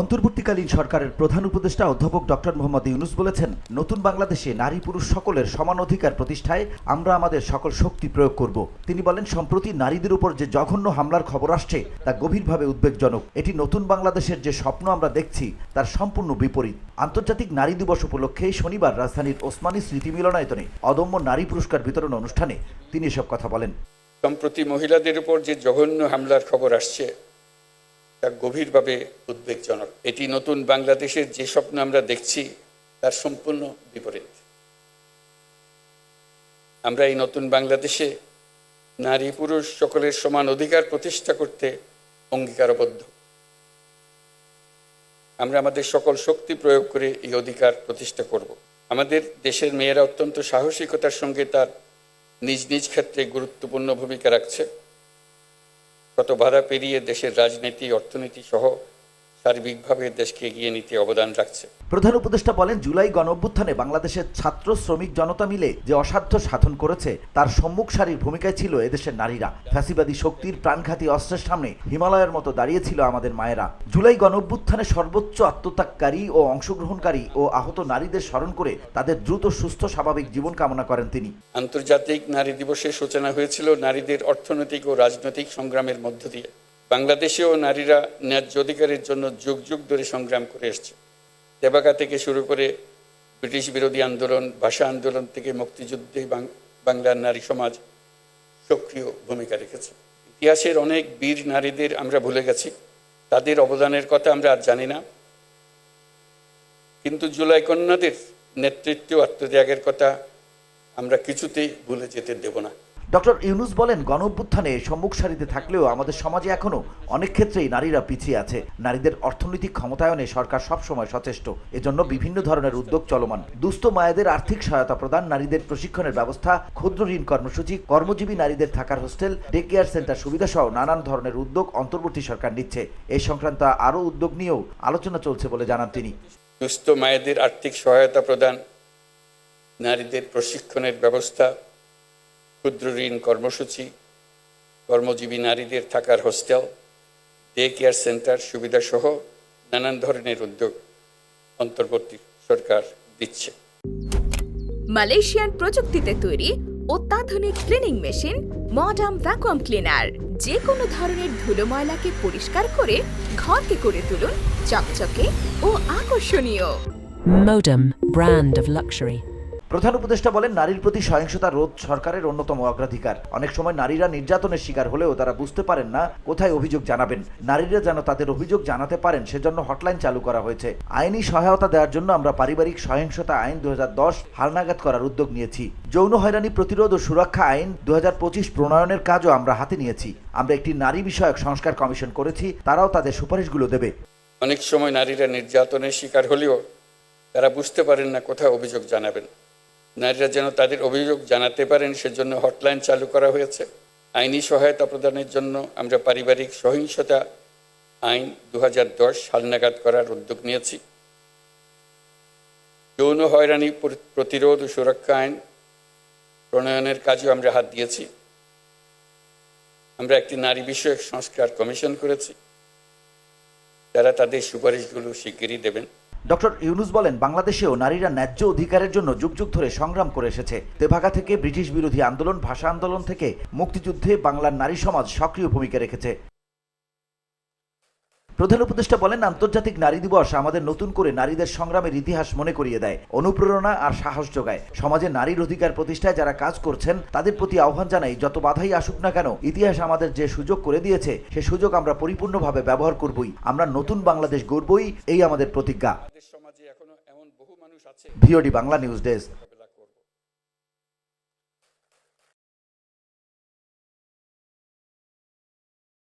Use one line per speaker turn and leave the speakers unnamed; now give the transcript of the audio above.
অন্তর্বর্তীকালীন সরকারের প্রধান উপদেষ্টা অধ্যাপক ডক্টর মোহাম্মদ ইউনূস বলেছেন, নতুন বাংলাদেশে নারী পুরুষ সকলের সমান অধিকার প্রতিষ্ঠায় আমরা আমাদের সকল শক্তি প্রয়োগ করব। তিনি বলেন, সম্প্রতি নারীদের উপর যে জঘন্য হামলার খবর আসছে তা গভীরভাবে উদ্বেগজনক। এটি নতুন বাংলাদেশের যে স্বপ্ন আমরা দেখছি তার সম্পূর্ণ বিপরীত। আন্তর্জাতিক নারী দিবস উপলক্ষে শনিবার রাজধানীর ওসমানী স্মৃতি মিলনায়তনে অদম্য নারী পুরস্কার বিতরণ অনুষ্ঠানে তিনি এসব কথা বলেন।
সম্প্রতি মহিলাদের উপর যে জঘন্য হামলার খবর আসছে তা গভীরভাবে উদ্বেগজনক। এটি নতুন বাংলাদেশের যে স্বপ্ন আমরা দেখছি তার সম্পূর্ণ বিপরীত। আমরা এই নতুন বাংলাদেশে নারী পুরুষ সকলের সমান অধিকার প্রতিষ্ঠা করতে অঙ্গীকারবদ্ধ। আমরা আমাদের সকল শক্তি প্রয়োগ করে এই অধিকার প্রতিষ্ঠা করব। আমাদের দেশের মেয়েরা অত্যন্ত সাহসিকতার সঙ্গে তার নিজ নিজ ক্ষেত্রে গুরুত্বপূর্ণ ভূমিকা রাখছে। কত বাধা পেরিয়ে দেশের রাজনীতি, অর্থনীতি সহ সার্বিকভাবে দেশকে এগিয়ে নিতে অবদান রাখছে।
প্রধান উপদেষ্টা বলেন, জুলাই গণঅভ্যুত্থানে বাংলাদেশের ছাত্র শ্রমিক জনতা মিলে যে অসাধ্য সাধন করেছে তার সম্মুখ সারির ভূমিকায় ছিল এদেশের নারীরা। ফ্যাসিবাদী শক্তির প্রাণঘাতী অস্ত্রের সামনে হিমালয়ের মতো দাঁড়িয়েছিল আমাদের মায়েরা। জুলাই গণঅভ্যুত্থানে সর্বোচ্চ আত্মত্যাগকারী ও অংশগ্রহণকারী ও আহত নারীদের স্মরণ করে তাদের দ্রুত সুস্থ স্বাভাবিক জীবন কামনা করেন তিনি।
আন্তর্জাতিক নারী দিবসের সূচনা হয়েছিল নারীদের অর্থনৈতিক ও রাজনৈতিক সংগ্রামের মধ্য দিয়ে। বাংলাদেশেও নারীরা ন্যায্য অধিকারের জন্য যুগ যুগ ধরে সংগ্রাম করে এসছে। তেবাগা থেকে শুরু করে ব্রিটিশ বিরোধী আন্দোলন, ভাষা আন্দোলন থেকে মুক্তিযুদ্ধে বাংলার নারী সমাজ সক্রিয় ভূমিকা রেখেছে। ইতিহাসের অনেক বীর নারীদের আমরা ভুলে গেছি, তাদের অবদানের কথা আমরা আর জানি না, কিন্তু জুলাই কন্যাদের নেতৃত্ব আত্মত্যাগের কথা আমরা কিছুতেই ভুলে যেতে দেব না।
ডক্টর ইউনূস বলেন, গণঅভ্যুত্থানে সম্মুখ সারিতে থাকলেও আমাদের সমাজে এখনো অনেক ক্ষেত্রেই নারীরা পিছিয়ে আছে। নারীদের অর্থনৈতিক ক্ষমতায়নে সরকার সবসময় সচেষ্ট, এজন্য বিভিন্ন ধরনের উদ্যোগ চলমান। দুস্থ মায়েদের আর্থিক সহায়তা প্রদান, নারীদের প্রশিক্ষণের ব্যবস্থা, ক্ষুদ্র ঋণ কর্মসূচি, কর্মজীবী নারীদের থাকার হোস্টেল, ডে কেয়ার সেন্টার সুবিধা সহ নানান ধরনের উদ্যোগ অন্তর্বর্তী সরকার নিচ্ছে। এই সংক্রান্ত আরও উদ্যোগ নিয়েও আলোচনা চলছে বলে জানান তিনি।
দুস্থ মায়েদের আর্থিক সহায়তা প্রদান, নারীদের প্রশিক্ষণের ব্যবস্থা, ক্ষুদ্র ঋণ কর্মসূচি, কর্মজীবী নারীদের থাকার হোস্টেল, ডে কেয়ার সেন্টার সুবিধা সহ নানান ধরনের উদ্যোগ অন্তর্বর্তী সরকার দিচ্ছে।
মালয়েশিয়ান প্রযুক্তিতে তৈরি অত্যাধুনিক cleaning machine modern vacuum cleaner যে কোনো ধরনের ধুলো ময়লাকে পরিষ্কার করে ঘরকে করে তুলুন চকচকে ও আকর্ষণীয়।
Modem, brand of luxury.
প্রধান উপদেষ্টা বলেন, নারীর প্রতি সহিংসতা রোধ সরকারের অন্যতম অগ্রাধিকার। অনেক সময় নারীরা নির্যাতনের শিকার হলেও তারা বুঝতে পারেন না কোথায় অভিযোগ জানাবেন। নারীরা যেন তাদের অভিযোগ জানাতে পারেন সেজন্য হটলাইন চালু করা হয়েছে। আইনি সহায়তা দেওয়ার জন্য আমরা পারিবারিক সহিংসতা আইন 2010 হালনাগাদ করার উদ্যোগ নিয়েছি। যৌন হয়রানি প্রতিরোধ ও সুরক্ষা আইন 2025 প্রণয়নের কাজও আমরা হাতে নিয়েছি। আমরা একটি নারী বিষয়ক সংস্কার কমিশন করেছি, তারাও তাদের সুপারিশগুলো দেবে।
অনেক সময় নারীরা নির্যাতনের শিকার হলেও তারা বুঝতে পারেন না কোথায় অভিযোগ জানাবেন। নারীরা যেন তাদের অভিযোগ জানাতে পারেন সেজন্য হটলাইন চালু করা হয়েছে। আইনি সহায়তা প্রদানের জন্য আমরা পারিবারিক সহিংসতা আইন 2010 হালনাগাদ করার উদ্যোগ নিয়েছি। যৌন হয়রানি প্রতিরোধ ও সুরক্ষা আইন প্রণয়নের কাজেও আমরা হাত দিয়েছি। আমরা একটি নারী বিষয়ক সংস্কার কমিশন করেছি, যারা তাদের সুপারিশগুলো শিগগিরই দেবেন।
ডক্টর ইউনূস বলেন, বাংলাদেশেও নারীরা ন্যায্য অধিকারের জন্য যুগ যুগ ধরে সংগ্রাম করে এসেছে। তেভাগা থেকে ব্রিটিশ বিরোধী আন্দোলন, ভাষা আন্দোলন থেকে মুক্তিযুদ্ধে বাংলার নারী সমাজ সক্রিয় ভূমিকা রেখেছে। প্রধান উপদেষ্টা বলেন, আন্তর্জাতিক নারী দিবস আমাদের নতুন করে নারীদের সংগ্রামের ইতিহাস মনে করিয়ে দেয়, অনুপ্রেরণা আর সাহস যোগায়। সমাজে নারীর অধিকার প্রতিষ্ঠায় যারা কাজ করছেন তাদের প্রতি আহ্বান জানাই, যত বাধাই আসুক না কেন, ইতিহাস আমাদের যে সুযোগ করে দিয়েছে সে সুযোগ আমরা পরিপূর্ণভাবে ব্যবহার করবই। আমরা নতুন বাংলাদেশ গড়বই, এই আমাদের প্রতিজ্ঞা।
সমাজে এখনো এমন বহু মানুষ আছে।
VOD Bangla news desk.